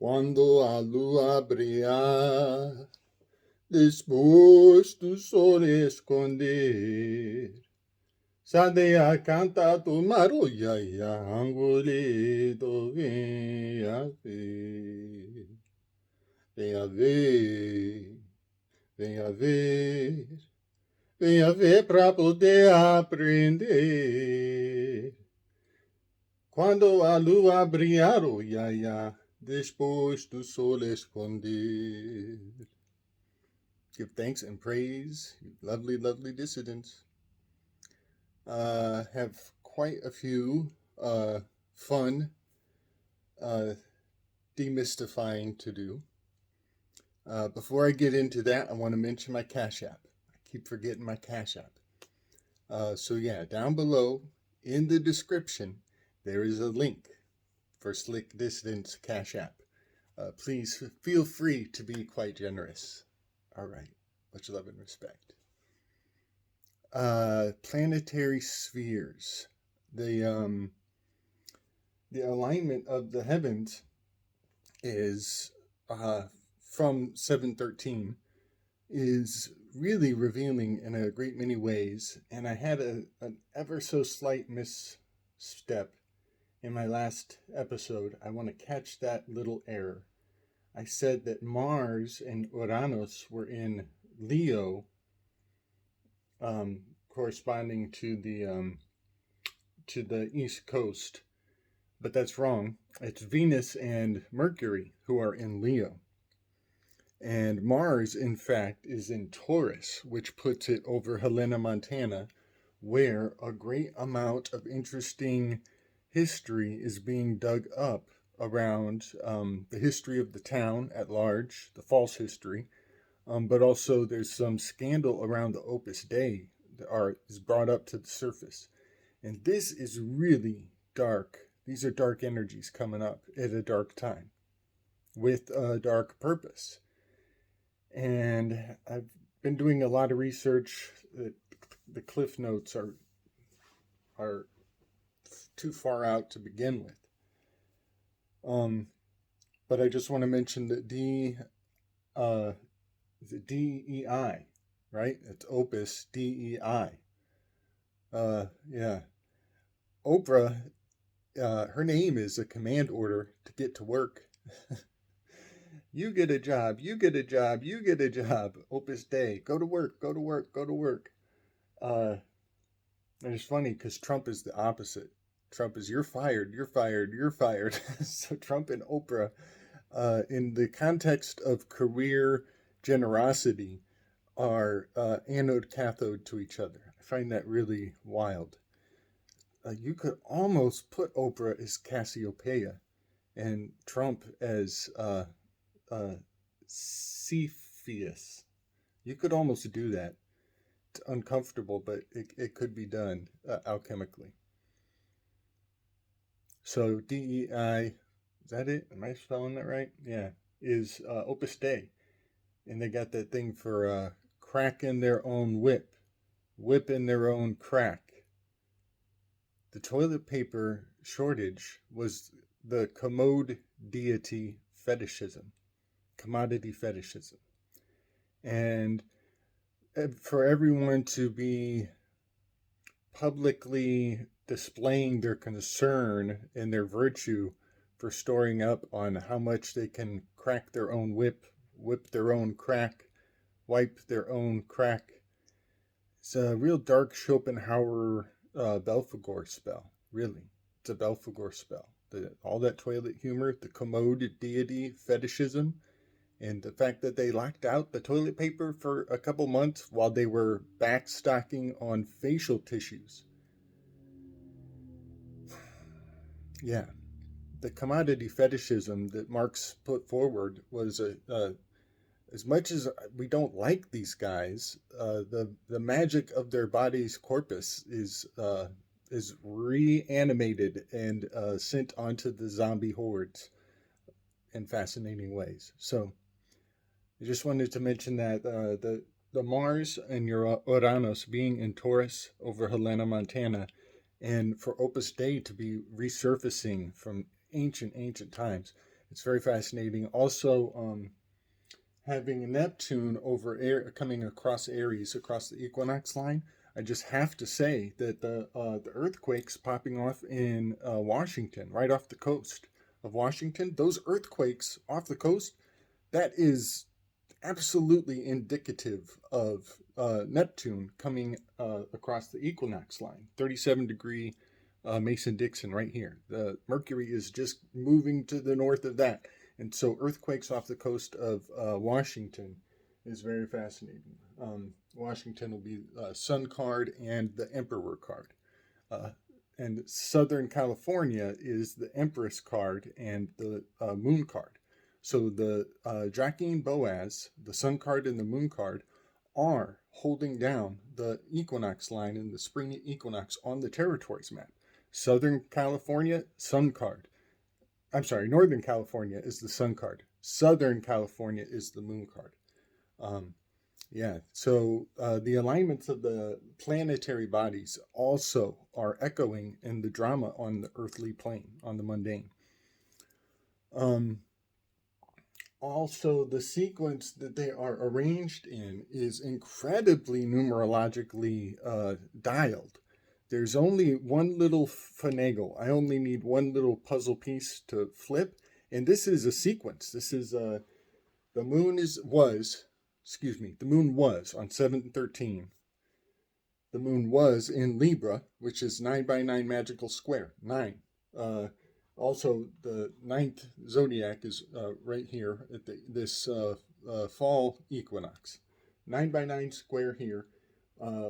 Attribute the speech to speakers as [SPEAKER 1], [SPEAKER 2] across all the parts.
[SPEAKER 1] Quando a lua brilhar, depois do sol esconder, Sadeia canta do maruiaia, angolito venha ver, venha ver, venha ver, venha ver pra poder aprender. Quando a lua brilhar, oh iaia, depois do sol esconder. Give thanks and praise, you lovely, lovely dissidents. Have quite a few fun demystifying to do. Before I get into that, I want to mention my Cash App. I keep forgetting my Cash App. So yeah, down below in the description, there is a link for Slick Dissident's Cash App. Please feel free to be quite generous. All right, much love and respect. Planetary spheres. The alignment of the heavens is from 713 is really revealing in a great many ways, and I had an ever so slight misstep in my last episode. I want to catch that little error. I said that Mars and Uranus were in Leo, corresponding to the East Coast, but that's wrong. It's Venus and Mercury who are in Leo. And Mars, in fact, is in Taurus, which puts it over Helena, Montana, where a great amount of interesting history is being dug up around the history of the town at large, the false history, but also there's some scandal around the Opus Dei that is brought up to the surface. And this is really dark. These are dark energies coming up at a dark time with a dark purpose. And I've been doing a lot of research. The cliff notes are too far out to begin with. But I just want to mention that DEI, right? It's Opus DEI. Yeah. Oprah, her name is a command order to get to work. You get a job, you get a job, you get a job. Opus Dei, go to work, go to work, go to work. And it's funny because Trump is the opposite. Trump is you're fired, you're fired, you're fired. So Trump and Oprah, in the context of career generosity, are anode cathode to each other. I find that really wild. You could almost put Oprah as Cassiopeia and Trump as Cepheus. You could almost do that. It's uncomfortable, but it could be done alchemically. So DEI, is that it? Am I spelling that right? Yeah, is Opus Dei. And they got that thing for cracking their own whip, whipping their own crack. The toilet paper shortage was the commode deity fetishism, commodity fetishism. And for everyone to be publicly displaying their concern and their virtue for storing up on how much they can crack their own whip their own crack, wipe their own crack. It's a real dark Schopenhauer Belphegor spell, really. It's a Belphegor spell. All that toilet humor, the commode deity fetishism, and the fact that they locked out the toilet paper for a couple months while they were backstocking on facial tissues. Yeah, the commodity fetishism that Marx put forward was as much as we don't like these guys, the magic of their body's corpus is reanimated and sent onto the zombie hordes in fascinating ways. So I just wanted to mention that the Mars and Uranus being in Taurus over Helena, Montana, and for Opus Dei to be resurfacing from ancient times. It's very fascinating. Also, having Neptune over air coming across Aries across the equinox line, I just have to say that the earthquakes popping off in Washington, right off the coast of Washington, those earthquakes off the coast, that is absolutely indicative of Neptune coming across the equinox line, 37-degree Mason-Dixon right here. The Mercury is just moving to the north of that. And so earthquakes off the coast of Washington is very fascinating. Washington will be Sun card and the Emperor card. And Southern California is the Empress card and the Moon card. So the Jacqueline Boaz, the Sun card and the Moon card, are holding down the equinox line and the spring equinox on the territories map. Southern California, Sun card. I'm sorry, Northern California is the Sun card. Southern California is the Moon card. Yeah, so the alignments of the planetary bodies also are echoing in the drama on the earthly plane, on the mundane. Also, the sequence that they are arranged in is incredibly numerologically dialed. There's only one little finagle. I only need one little puzzle piece to flip, and this is a sequence. This is the moon the moon was on 7/13. The moon was in Libra, which is 9 by 9 magical square. 9. Also, the 9th zodiac is right here at this fall equinox. 9 by 9 square here.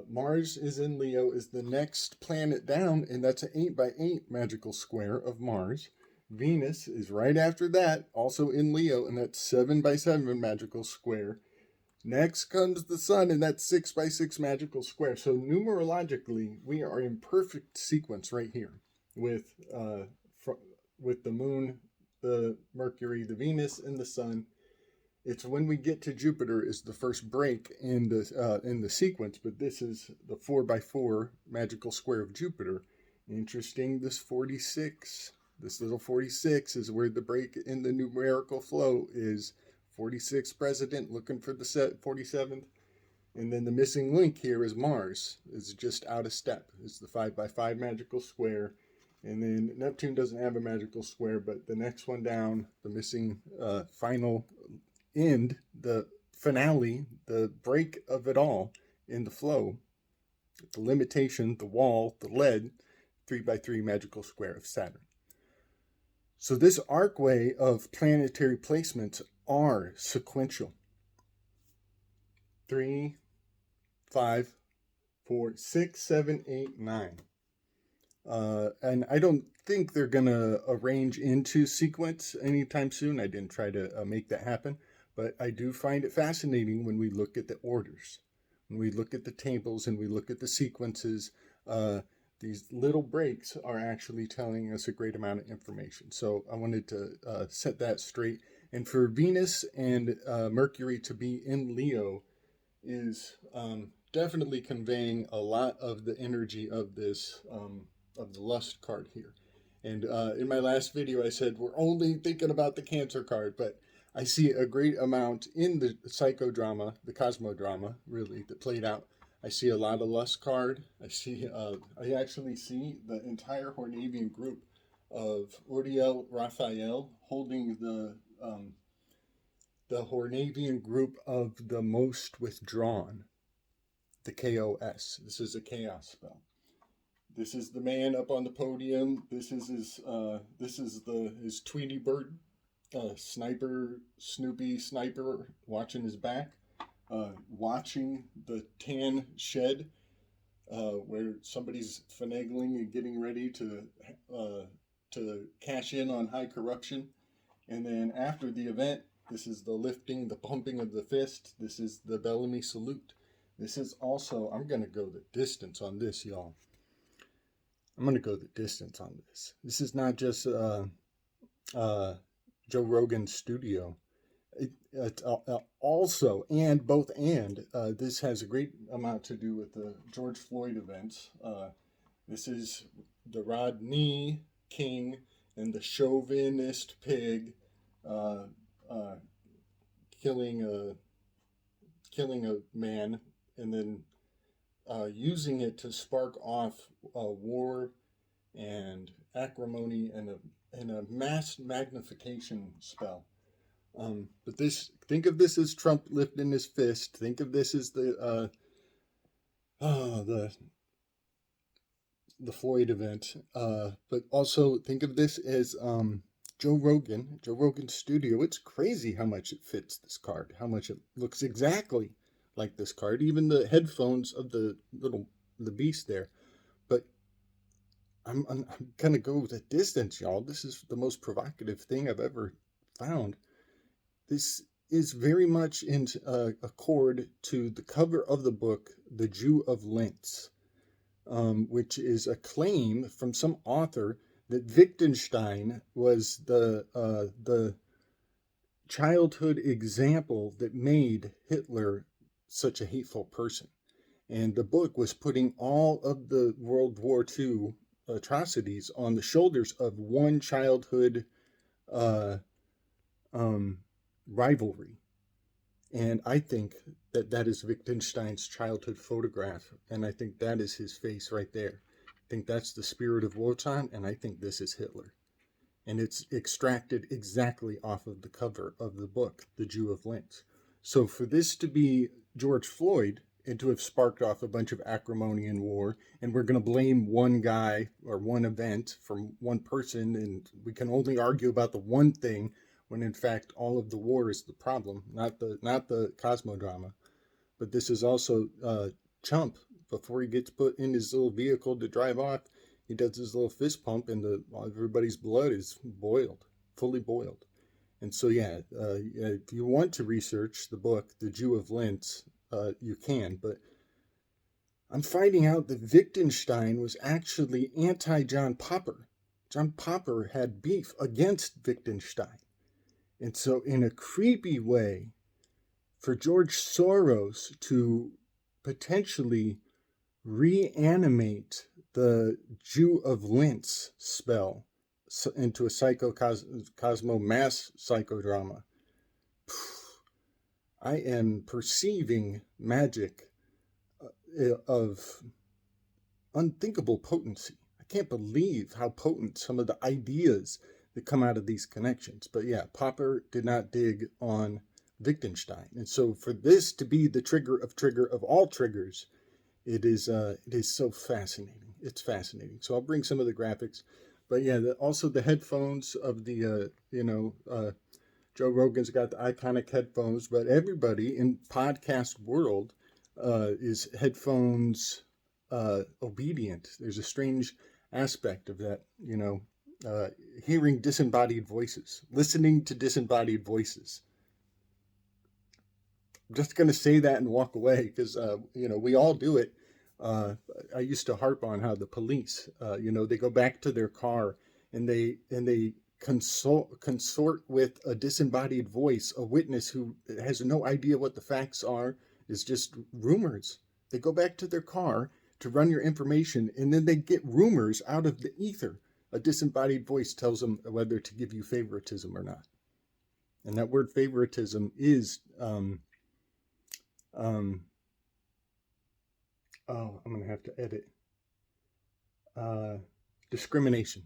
[SPEAKER 1] Mars is in Leo, is the next planet down, and that's an 8 by 8 magical square of Mars. Venus is right after that, also in Leo, and that's 7 by 7 magical square. Next comes the sun, and that's 6 by 6 magical square. So numerologically, we are in perfect sequence right here with the moon, the Mercury, the Venus, and the sun. It's when we get to Jupiter is the first break in the sequence, but this is the 4 by 4 magical square of Jupiter. Interesting, this 46, this little 46 is where the break in the numerical flow is. 46th president looking for the 47th. And then the missing link here is Mars. It's just out of step. It's the 5 by 5 magical square. And then Neptune doesn't have a magical square, but the next one down, the missing final end, the finale, the break of it all in the flow, the limitation, the wall, the lead, 3 by 3 magical square of Saturn. So this arcway of planetary placements are sequential. 3, 5, 4, 6, 7, 8, 9. And I don't think they're going to arrange into sequence anytime soon. I didn't try to make that happen. But I do find it fascinating when we look at the orders, when we look at the tables and we look at the sequences. These little breaks are actually telling us a great amount of information. So I wanted to set that straight. And for Venus and Mercury to be in Leo is definitely conveying a lot of the energy of this, of the lust card here. And in my last video, I said, we're only thinking about the Cancer card, but I see a great amount in the psychodrama, the cosmodrama, really, that played out. I see a lot of lust card. I actually see the entire Hornavian group of Uriel Raphael holding the Hornavian group of the most withdrawn, the KOS. This is a chaos spell. This is the man up on the podium. This is his Tweety Bird, sniper, Snoopy sniper, watching his back, watching the tan shed, where somebody's finagling and getting ready to cash in on high corruption. And then after the event, this is the lifting, the pumping of the fist. This is the Bellamy salute. This is also, I'm going to go the distance on this, y'all. I'm going to go the distance on this. This is not just Joe Rogan's studio. Also, and this has a great amount to do with the George Floyd events. This is the Rodney King and the chauvinist pig uh, uh, killing a man, and then using it to spark off war and acrimony and a mass magnification spell. But think of this as Trump lifting his fist. Think of this as uh, the the Floyd event. But also think of this as Joe Rogan's studio. It's crazy how much it fits this card, how much it looks exactly like this card, even the headphones of the beast there. But I'm gonna go with a distance, y'all. This is the most provocative thing I've ever found. This is very much in accord to the cover of the book, The Jew of Lentz, which is a claim from some author that Wittgenstein was the childhood example that made Hitler such a hateful person. And the book was putting all of the World War II atrocities on the shoulders of one childhood uh, um, rivalry. And I think that that is Wittgenstein's childhood photograph. And I think that is his face right there. I think that's the spirit of Wotan. And I think this is Hitler. And it's extracted exactly off of the cover of the book, The Jew of Lentz. So for this to be George Floyd and to have sparked off a bunch of acrimony and war, and we're going to blame one guy or one event from one person, and we can only argue about the one thing when in fact all of the war is the problem, not the cosmodrama. But this is also Chump. Before he gets put in his little vehicle to drive off, he does his little fist pump, and everybody's blood is boiled, fully boiled. And so, yeah, if you want to research the book, The Jew of Lentz, you can. But I'm finding out that Wittgenstein was actually anti-John Popper. John Popper had beef against Wittgenstein. And so, in a creepy way, for George Soros to potentially reanimate the Jew of Lentz spell into a cosmo mass psychodrama, I am perceiving magic of unthinkable potency. I can't believe how potent some of the ideas that come out of these connections. But yeah, Popper did not dig on Wittgenstein. And so for this to be the trigger of all triggers, it is so fascinating. It's fascinating. So I'll bring some of the graphics. But yeah, also the headphones of the, Joe Rogan's got the iconic headphones, but everybody in podcast world is headphones obedient. There's a strange aspect of that, hearing disembodied voices, listening to disembodied voices. I'm just going to say that and walk away because, we all do it. I used to harp on how the police, they go back to their car and they consort with a disembodied voice, a witness who has no idea what the facts are, is just rumors. They go back to their car to run your information, and then they get rumors out of the ether. A disembodied voice tells them whether to give you favoritism or not. And that word favoritism is, I'm going to have to edit. Discrimination.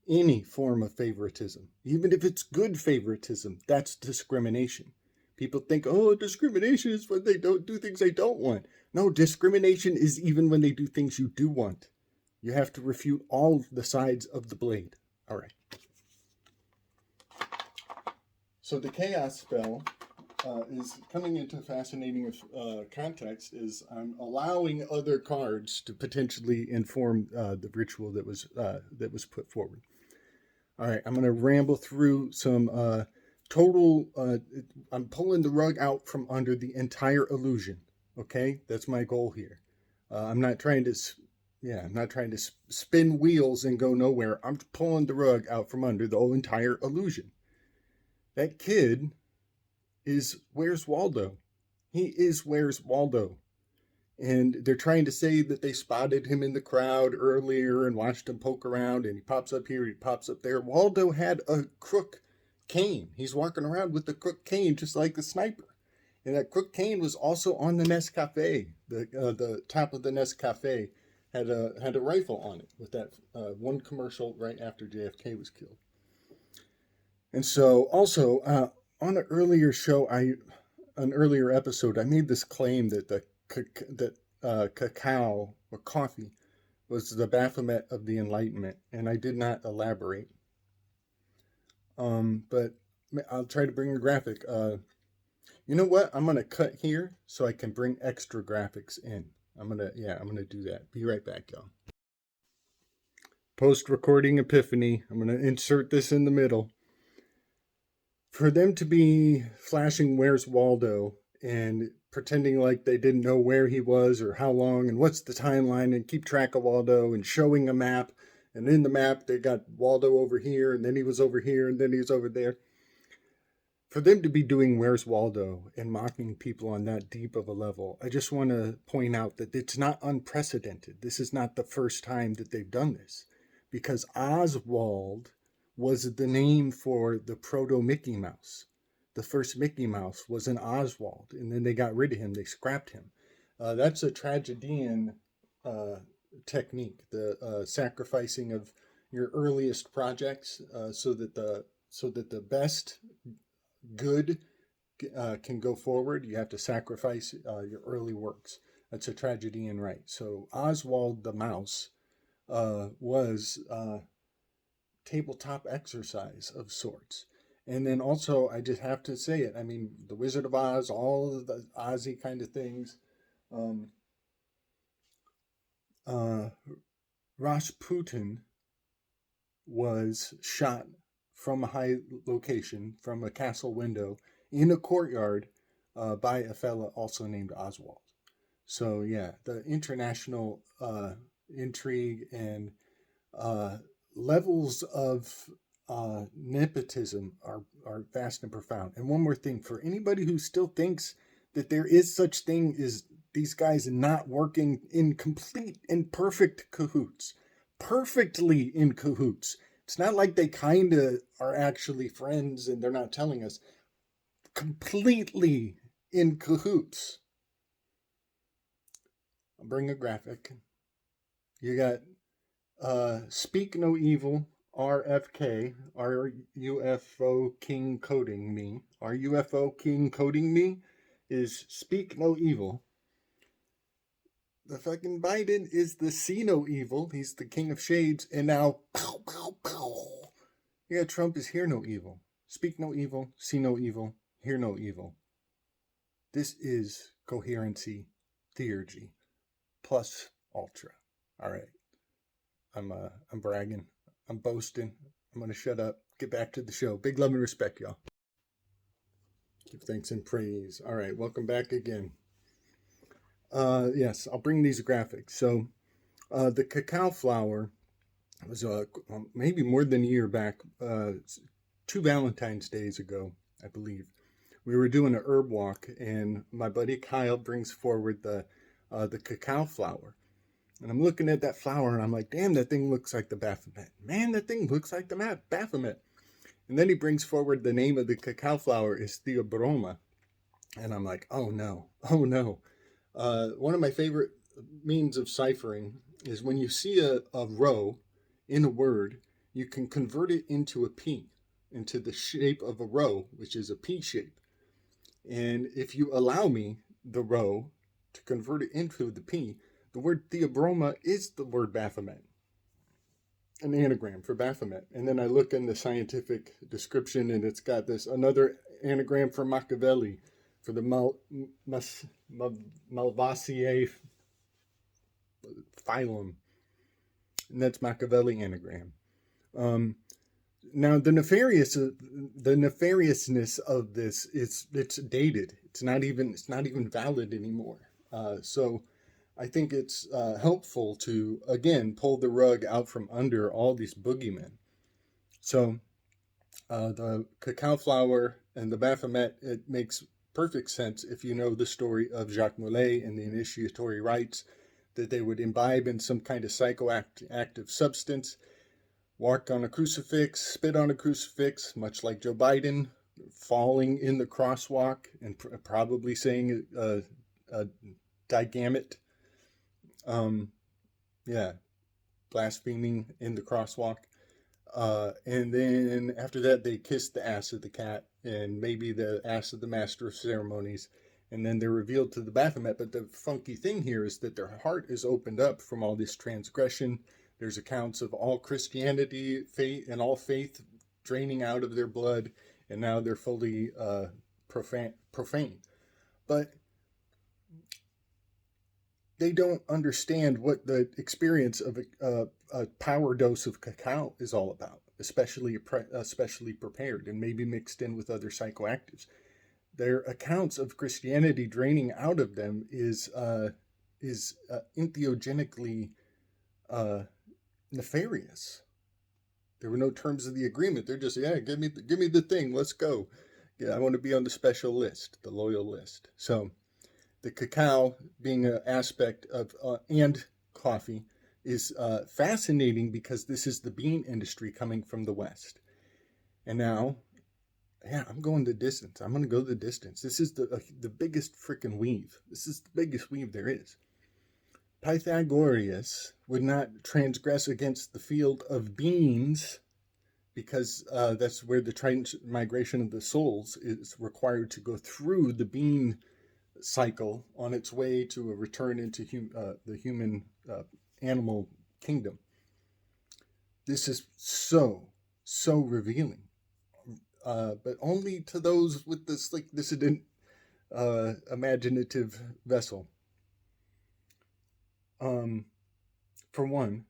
[SPEAKER 1] Any form of favoritism, even if it's good favoritism, that's discrimination. People think, oh, discrimination is when they don't do things they don't want. No, discrimination is even when they do things you do want. You have to refute all the sides of the blade. All right. So the chaos spell is coming into fascinating context. Is I'm allowing other cards to potentially inform the ritual that was put forward. All right, I'm going to ramble through some total. I'm pulling the rug out from under the entire illusion. Okay, that's my goal here. I'm not trying to spin wheels and go nowhere. I'm pulling the rug out from under the whole entire illusion. That kid is Where's Waldo? He is Where's Waldo. And they're trying to say that they spotted him in the crowd earlier and watched him poke around, and he pops up here, he pops up there. Waldo had a crook cane. He's walking around with the crook cane, just like the sniper. And that crook cane was also on the Nescafe. The top of the Nescafe had a rifle on it with that one commercial right after JFK was killed. And so, also on an earlier show, an earlier episode, I made this claim that cacao or coffee was the Baphomet of the Enlightenment, and I did not elaborate. But I'll try to bring a graphic. You know what? I'm gonna cut here so I can bring extra graphics in. I'm gonna do that. Be right back, y'all. Post-recording epiphany. I'm gonna insert this in the middle. For them to be flashing "Where's Waldo" and pretending like they didn't know where he was or how long and what's the timeline and keep track of Waldo and showing a map, and in the map they got Waldo over here and then he was over here and then he was over there. For them to be doing "Where's Waldo" and mocking people on that deep of a level, I just want to point out that it's not unprecedented. This is not the first time that they've done this, because Oswald was the name for the proto Mickey Mouse. The first Mickey Mouse was an Oswald, and then they got rid of him. They scrapped him. That's a tragedian technique, the sacrificing of your earliest projects so that the best good can go forward. You have to sacrifice your early works. That's a tragedian right. So Oswald the Mouse was tabletop exercise of sorts. And then also, I just have to say it. I mean, The Wizard of Oz, all of the Ozzy kind of things. Rasputin was shot from a high location, from a castle window, in a courtyard by a fella also named Oswald. So yeah, the international intrigue and levels of nepotism are vast and profound. And one more thing, for anybody who still thinks that there is such thing as these guys not working in complete and perfect cahoots, perfectly in cahoots. It's not like they kind of are actually friends and they're not telling us. Completely in cahoots. I'll bring a graphic. You got Speak No Evil, RFK, our UFO King coding me. Our UFO King coding me is Speak No Evil. The fucking Biden is the See No Evil. He's the King of Shades. And now, pow, pow, pow. Yeah, Trump is Hear No Evil. Speak no evil, see no evil, hear no evil. This is coherency theurgy plus ultra. All right. I'm bragging. I'm boasting. I'm going to shut up. Get back to the show. Big love and respect, y'all. Give thanks and praise. All right. Welcome back again. Yes, I'll bring these graphics. So the cacao flower was maybe more than a year back, 2 Valentine's Days ago, I believe. We were doing a herb walk, and my buddy Kyle brings forward the cacao flower. And I'm looking at that flower, and I'm like, damn, that thing looks like the Baphomet. Man, that thing looks like the Baphomet. And then he brings forward the name of the cacao flower is Theobroma. And I'm like, oh no, oh no. One of my favorite means of ciphering is when you see a row in a word, you can convert it into a P, into the shape of a row, which is a P shape. And if you allow me the row to convert it into the P, the word Theobroma is the word Baphomet, an anagram for Baphomet. And then I look in the scientific description, and it's got this another anagram for Machiavelli, for the Malvaceae phylum, and that's Machiavelli anagram. Now the nefariousness of this it's dated. It's not even valid anymore. So I think it's helpful to again pull the rug out from under all these boogeymen. So the cacao flower and the Baphomet, it makes perfect sense if you know the story of Jacques Molay and the initiatory rites, that they would imbibe in some kind of psychoactive substance, walk on a crucifix, spit on a crucifix, much like Joe Biden, falling in the crosswalk and probably saying digamit. Yeah, blaspheming in the crosswalk. And then after that, they kiss the ass of the cat and maybe the ass of the master of ceremonies. And then they're revealed to the Baphomet. But the funky thing here is that their heart is opened up from all this transgression. There's accounts of all Christianity, faith, and all faith draining out of their blood, and now they're fully profane. But they don't understand what the experience of a power dose of cacao is all about, especially prepared and maybe mixed in with other psychoactives. Their accounts of Christianity draining out of them is entheogenically nefarious. There were no terms of the agreement. They're just, yeah, give me the thing. Let's go. Yeah, I want to be on the special list, the loyal list. So the cacao being an aspect of and coffee is fascinating because this is the bean industry coming from the West. And now, yeah, I'm going the distance. I'm going to go the distance. This is the biggest freaking weave. This is the biggest weave there is. Pythagoras would not transgress against the field of beans because that's where the transmigration of the souls is required to go through the bean cycle on its way to a return into the human animal kingdom. This is so revealing, but only to those with this like dissident imaginative vessel. For one,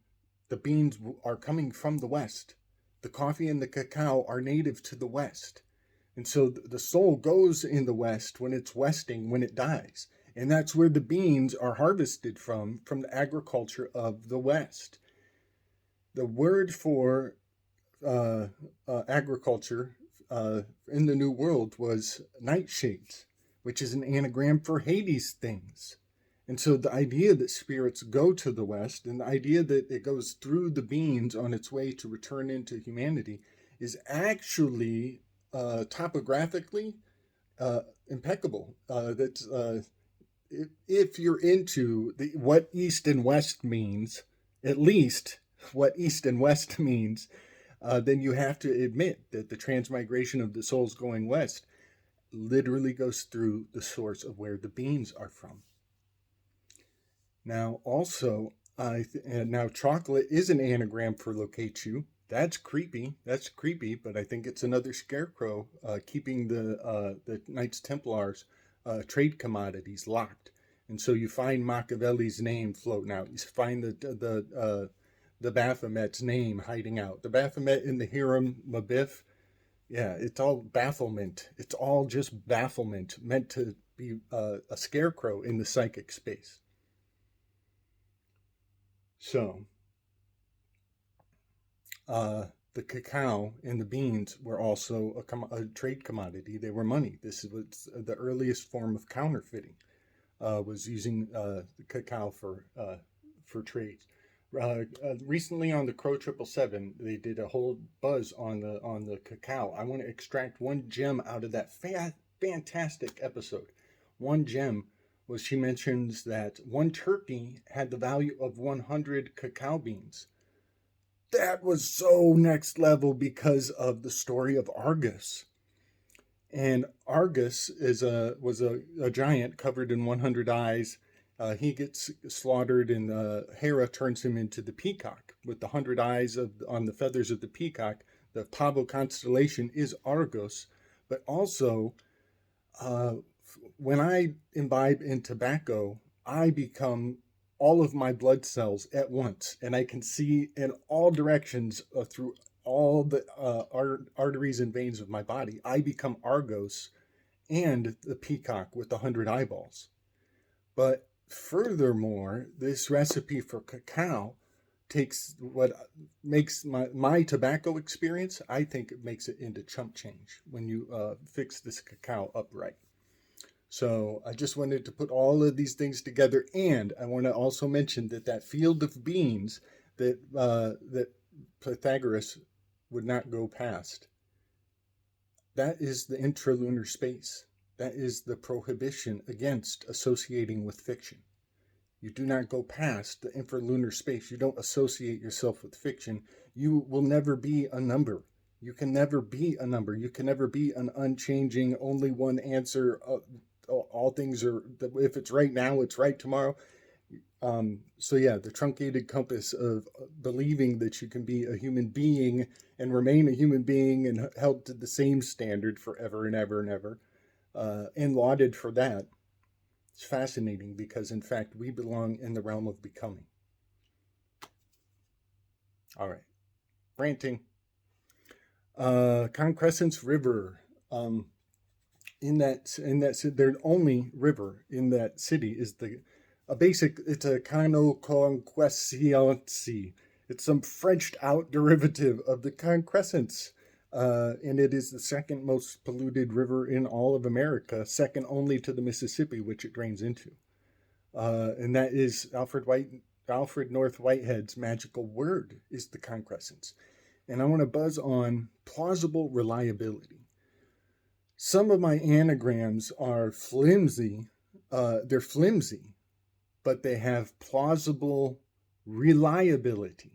[SPEAKER 1] the beans are coming from the West. The coffee and the cacao are native to the West. And so the soul goes in the West when it's westing, when it dies. And that's where the beans are harvested from the agriculture of the West. The word for agriculture in the New World was nightshades, which is an anagram for Hades things. And so the idea that spirits go to the West and the idea that it goes through the beans on its way to return into humanity is actually topographically impeccable. That's if you're into what East and West means, at least what East and West means, then you have to admit that the transmigration of the souls going west literally goes through the source of where the beans are from. Now, also, now chocolate is an anagram for locachu. That's creepy. But I think it's another scarecrow keeping the Knights Templars trade commodities locked. And so you find Machiavelli's name floating out. You find the Baphomet's name hiding out. The Baphomet in the Hiram Mabif, yeah, it's all bafflement. It's all just bafflement meant to be a scarecrow in the psychic space. So, the cacao and the beans were also a trade commodity. They were money. This was the earliest form of counterfeiting. Was using the cacao for trades. Recently on the Crow 777, they did a whole buzz on the cacao. I want to extract one gem out of that fantastic episode. One gem was she mentions that one turkey had the value of 100 cacao beans. That was so next level because of the story of Argus. And Argus was a giant covered in 100 eyes. He gets slaughtered, and Hera turns him into the peacock with the 100 eyes on the feathers of the peacock. The Pavo constellation is Argus, but also when I imbibe in tobacco, I become all of my blood cells at once, and I can see in all directions through all the arteries and veins of my body. I become Argos and the peacock with the 100 eyeballs. But furthermore, this recipe for cacao takes what makes my tobacco experience, I think it makes it into chump change when you fix this cacao upright. So I just wanted to put all of these things together, and I want to also mention that field of beans that Pythagoras would not go past. That is the intralunar space. That is the prohibition against associating with fiction. You do not go past the infralunar space. You don't associate yourself with fiction. You will never be a number. You can never be a number. You can never be an unchanging, only one answer. All things are, if it's right now, it's right tomorrow. So yeah, the truncated compass of believing that you can be a human being and remain a human being and held to the same standard forever and ever and ever, and lauded for that. It's fascinating because, in fact, we belong in the realm of becoming. All right, ranting. Concrescence River. Their only river in that city is it's a conquesciency. It's some Frenched out derivative of the concrescence. And it is the second most polluted river in all of America, second only to the Mississippi, which it drains into. And that is Alfred North Whitehead's magical word is the concrescence. And I want to buzz on plausible reliability. Some of my anagrams are flimsy. They're flimsy, but they have plausible reliability.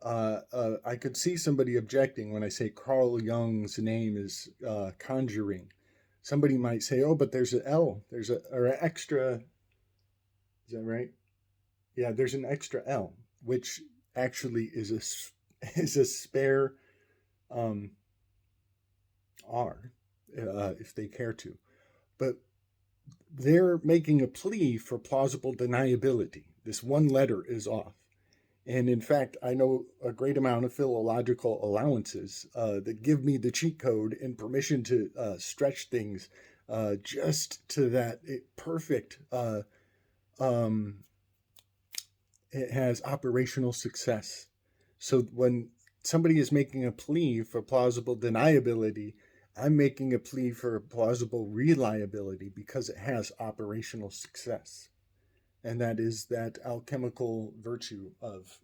[SPEAKER 1] I could see somebody objecting when I say Carl Jung's name is conjuring. Somebody might say, "Oh, but there's an L. There's an extra." Is that right? Yeah, there's an extra L, which actually is a spare R, if they care to. But they're making a plea for plausible deniability. This one letter is off. And in fact, I know a great amount of philological allowances that give me the cheat code and permission to stretch things just to that perfect. It has operational success. So when somebody is making a plea for plausible deniability, I'm making a plea for plausible reliability because it has operational success. And that is that alchemical virtue of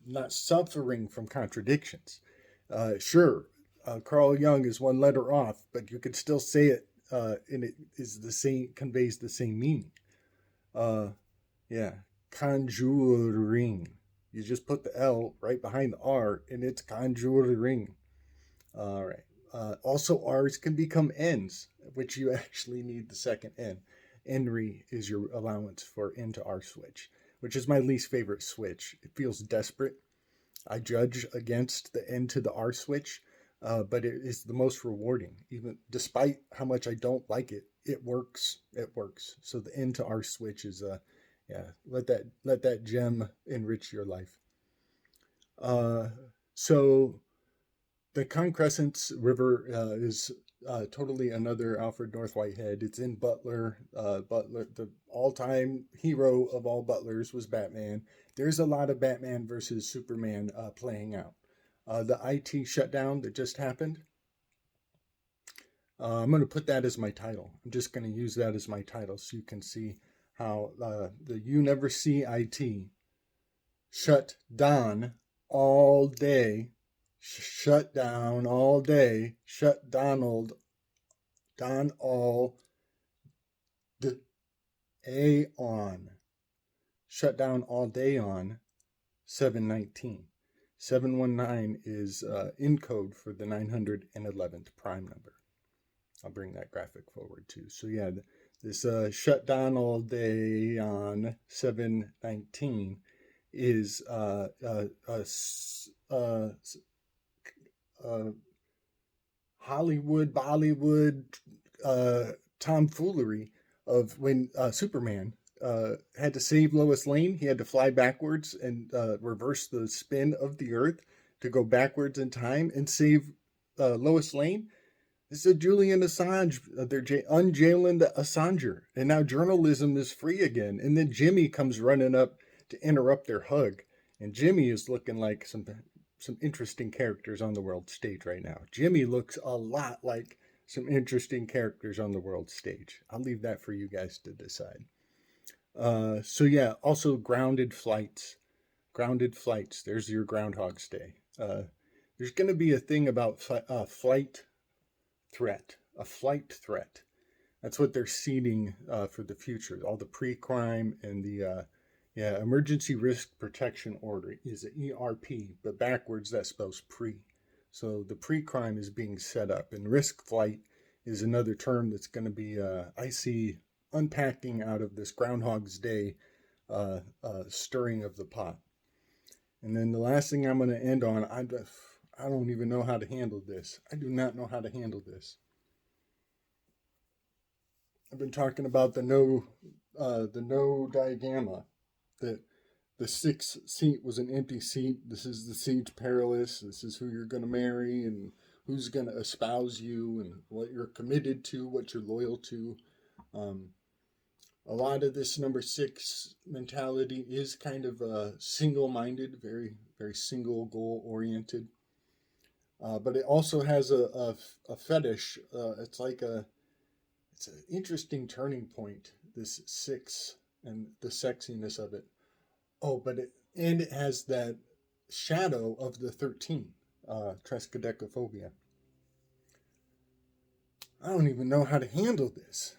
[SPEAKER 1] not suffering from contradictions. Sure, Carl Jung is one letter off, but you could still say it, and it is the same, conveys the same meaning. Yeah, conjuring. You just put the L right behind the R, and it's conjuring. All right. Also, R's can become N's, which you actually need the second N. Enry is your allowance for N to R switch, which is my least favorite switch. It feels desperate. I judge against the N to the R switch, but it is the most rewarding. Even despite how much I don't like it, it works. It works. So the N to R switch is let that gem enrich your life. So the Concrescence River is totally another Alfred North Whitehead. It's in Butler. Butler, the all-time hero of all Butlers, was Batman. There's a lot of Batman versus Superman playing out. The IT shutdown that just happened, I'm going to put that as my title. I'm just going to use that as my title so you can see how the You Never See IT shut down all day. Shut down all day. Shut DONalld. DONalld. Ayon. Shut down all day on 719. 719 is in code for the 911th prime number. I'll bring that graphic forward too. So yeah, this shut down all day on 719 is Hollywood, Bollywood tomfoolery of when Superman had to save Lois Lane. He had to fly backwards and reverse the spin of the Earth to go backwards in time and save Lois Lane. This is Julian Assange. They're unjailing the Assanger, and now journalism is free again. And then Jimmy comes running up to interrupt their hug, and Jimmy is looking like some interesting characters on the world stage right now. Jimmy looks a lot like some interesting characters on the world stage. I'll leave that for you guys to decide. So yeah, also grounded flights. Grounded flights. There's your Groundhog's Day. There's going to be a thing about flight threat. A flight threat. That's what they're seeding for the future. All the pre-crime and the emergency risk protection order is an ERP, but backwards that spells pre. So the pre-crime is being set up, and risk flight is another term that's going to be I see unpacking out of this Groundhog's Day stirring of the pot. And then the last thing I'm going to end on, I don't even know how to handle this. I do not know how to handle this. I've been talking about the no-digma, that the sixth seat was an empty seat. This is the seat perilous. This is who you're going to marry and who's going to espouse you and what you're committed to, what you're loyal to. A lot of this number 6 mentality is kind of single-minded, very, very single goal-oriented. But it also has a fetish. It's an interesting turning point, this 6 and the sexiness of it. Oh, it has that shadow of the 13, triskaidekaphobia. I don't even know how to handle this.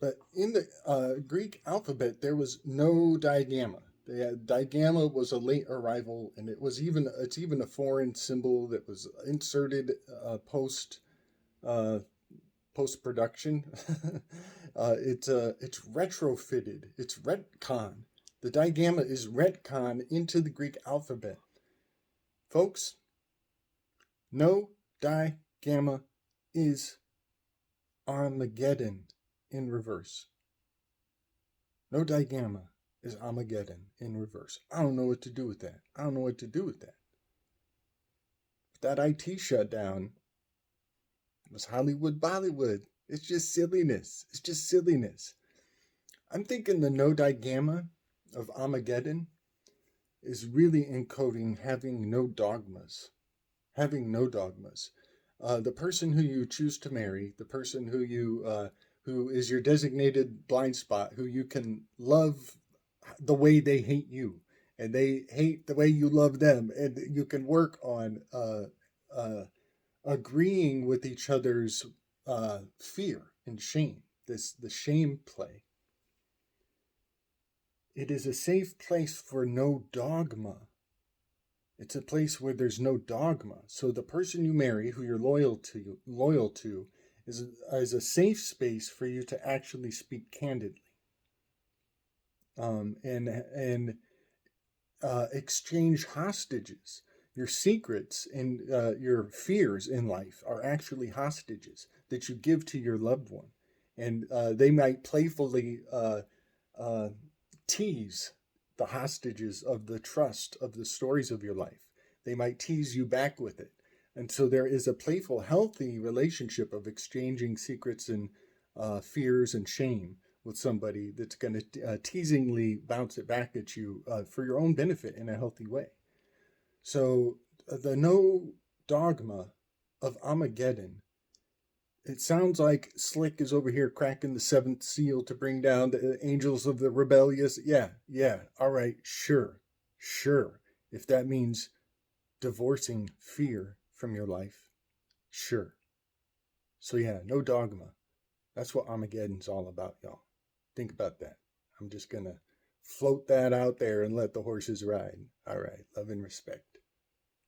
[SPEAKER 1] But in the Greek alphabet, there was no digama. Digama was a late arrival, and it's even a foreign symbol that was inserted post production. It's retrofitted. It's retcon. The digama is retcon into the Greek alphabet. Folks, no digama is Armageddon in reverse. No digama is Armageddon in reverse. I don't know what to do with that. But that IT shutdown was Hollywood Bollywood. It's just silliness. I'm thinking the no digama of Armageddon is really encoding having no dogmas. The person who you choose to marry, the person who is your designated blind spot, who you can love the way they hate you, and they hate the way you love them, and you can work on agreeing with each other's fear and shame. The shame play. It is a safe place for no dogma. It's a place where there's no dogma. So the person you marry, who you're loyal to, is a safe space for you to actually speak candidly, and exchange hostages. Your secrets and your fears in life are actually hostages that you give to your loved one, and they might playfully tease the hostages of the trust of the stories of your life. They might tease you back with it. And so there is a playful, healthy relationship of exchanging secrets and fears and shame with somebody that's going to teasingly bounce it back at you for your own benefit in a healthy way. So the no dogma of Armageddon, it sounds like Slick is over here cracking the 7th seal to bring down the angels of the rebellious. Yeah, all right, sure. If that means divorcing fear from your life, sure. So yeah, no dogma. That's what Armageddon's all about, y'all. Think about that. I'm just going to float that out there and let the horses ride. All right, love and respect.